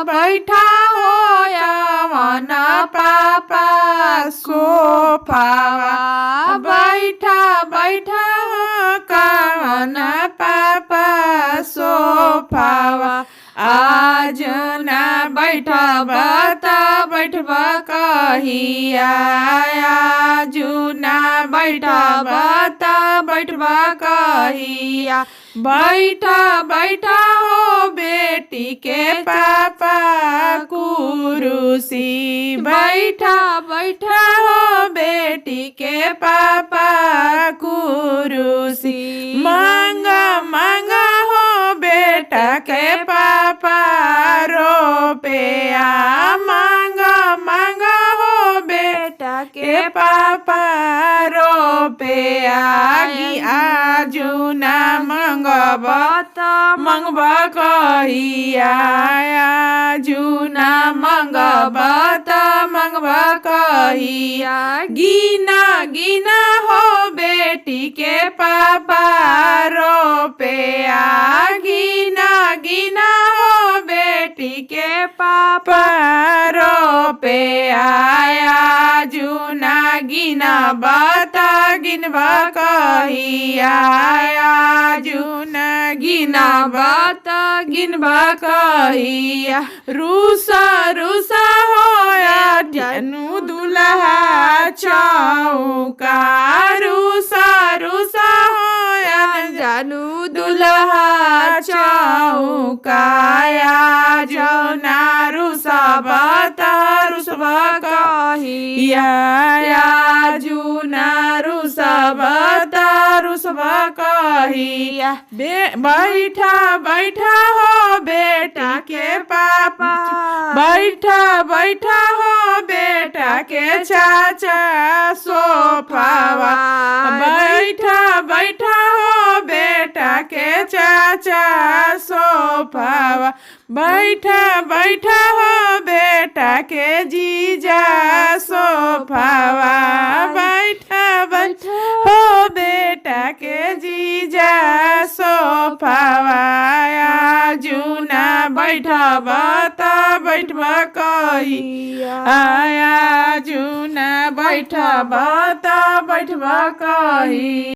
बैठा होया मन पापा सोफावा बैठा बैठा कवन पापा सोफावा आज ना बैठबा त बैठबा कहिया आज ना बैठबा त बैठबा कहिया बैठा बैठा हो बेटी के पापा कुरुसी बैठा बैठा हो बेटी के पापा कुरुसी मांगा मांगा हो बेटा के पापा रुपया मांगा मांगा हो बेटा के पापा रुपया आजू ना मंगबा त मंगबा कहिया आजू ना मंगबा त मंगबा कहिया गिना गिना हो बेटी के पापा रुपया गिना गिना हो बेटी के पापा रुपया आजू ना गिना बाता गिनबा कहिया आजू ना गिना बाता गिनबा कहिया रूसा रूसा होया जनु दुल्हा चौका रूसा रूसा होया जानू दुल्हा चौका आजू ना रूसा बाता रुसबा कहिया आजू ना रुसबा त रुसबा कहिया बैठा बैठा हो बेटा के पापा बैठा बैठा हो बेटा के चाचा सोफावा बैठा बैठा हो बेटा के चाचा सोफावा बैठा बैठा हो बेटा के जीजा सोफावा बैठा बैठा हो बेटा के जीजा सोफावा आजू ना बैठबा त बैठबा कहिया आजू ना बैठबा त बैठबा कहिया।